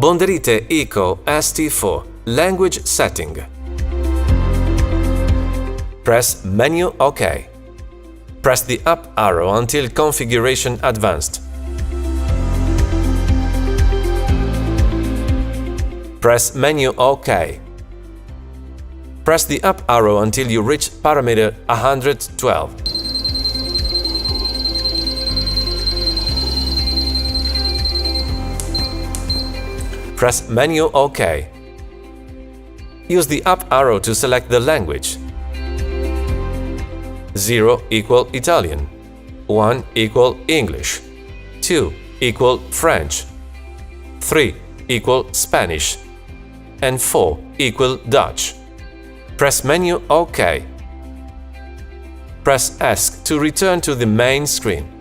BONDERITE Eco ST4 Language Setting. Press Menu OK. Press the up arrow until Configuration Advanced. Press Menu OK. Press the up arrow until you reach parameter 112. Press Menu OK. Use the up arrow to select the language. 0 equal Italian, 1 equal English, 2 equal French, 3 equal Spanish, and 4 equal Dutch. Press Menu OK. Press ESC to return to the main screen.